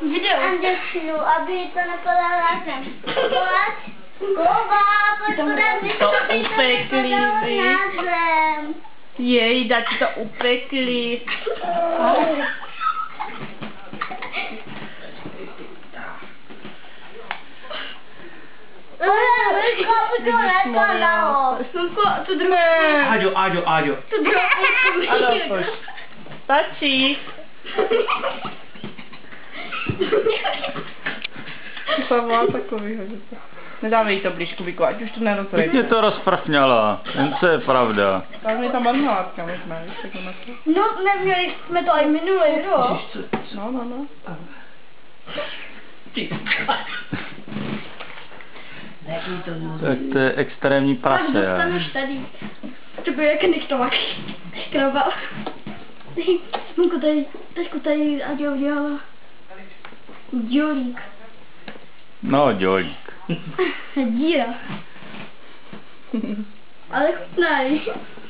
Video. Andělčinu, aby to nepodala zem. Pojď To upekli, vy. na zem. Jej, dá ti to upekli. Slunko, tu druhé. Áďo. Tu druhé. Áďo, pojď. Stačí. Pavla takovýho, že to... Nedávej to blíž, Kubíku, ať už to nerozrejte. Teď mě to rozprchňala, jen co je pravda. Ale mi tam marmelátka možná, víš, tak na to. No, neměli jsme to i minulý rok. No. Tak to je extrémní Pak prase, já. dostaneš tady. To byl jak nechtovak. Krava. Mumko tady, teďko tady Aďo udělala. Dělík. No, dělík. Díra. Ale chutnej.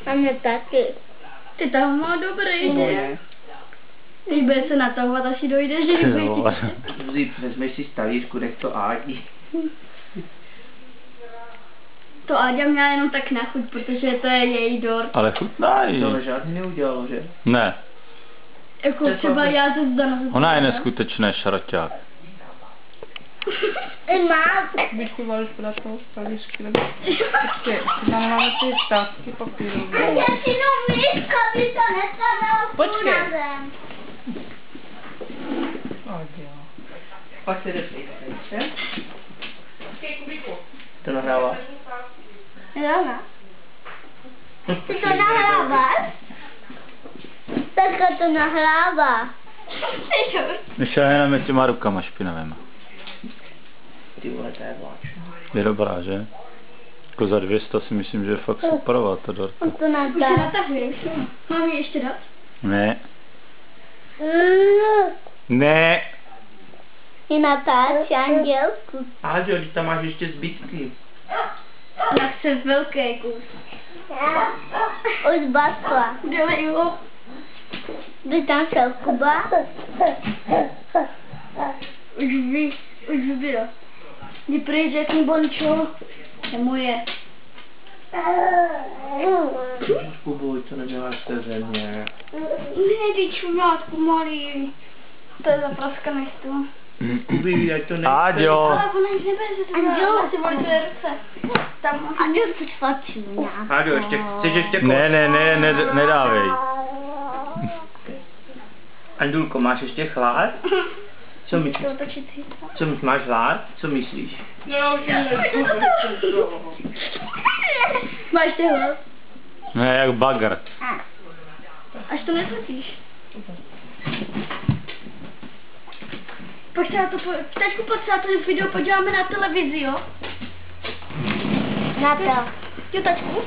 A mě taky. Ty tam má dobrý den. Teď bude se natahovat, až si dojde, že Jo. Vezmeš si stavířku, nech to Ádi. to Áďa měla jenom tak na chuť, protože to je její dort. Ale chutnají. To žádný neudělalo, že? Ne, Jako třeba já se zdana. ona je neskutečný šroťák. Kubíčku, máš podat toho stavířky, nebo... Počkej, tam máme ty stávky papíru. Já si míska by to nespadalo Počkej. na zem. Pak se jdeš to nahrává. Rana. Ty to nahráváš? Takhle to nahrává. Nešahneme těma rukama špinavýma. Ty vole, to je vláč. Je dobrá, že? Jako za 200 si myslím, že je fakt superová ta dorka. On to natahuješ. Mám ji ještě dát? Ne. Ne. I natáč, andělku. Áďo, když tam máš ještě zbytky. Já chci velký kus. Už basla. Dělej ho. Kdy tam šel Kuba? Už vybíra. Jdi pryč, řekni Bončo. Je moje. Kubuj, to neděláš se země. Ne, ty čumátku malý. To je zapraskaný stůl. Kubi, ať to ne... Áďo. Ale ona jich nebere, že to dělá. Si volí tvé ruce. Tam. Anděl se švačí. Áďo, ještě, chceš ještě Ne, nedávej. Andulko, máš ještě chlad? Co myslíš? Co myslíš, máš hlad? Co myslíš? Máš ty hlad? Ne, jak bagr. Až to nezatíš. Pojď se na to, teďku pojď se na to video podíváme na televizi, jo? Na to. Jo, tačku.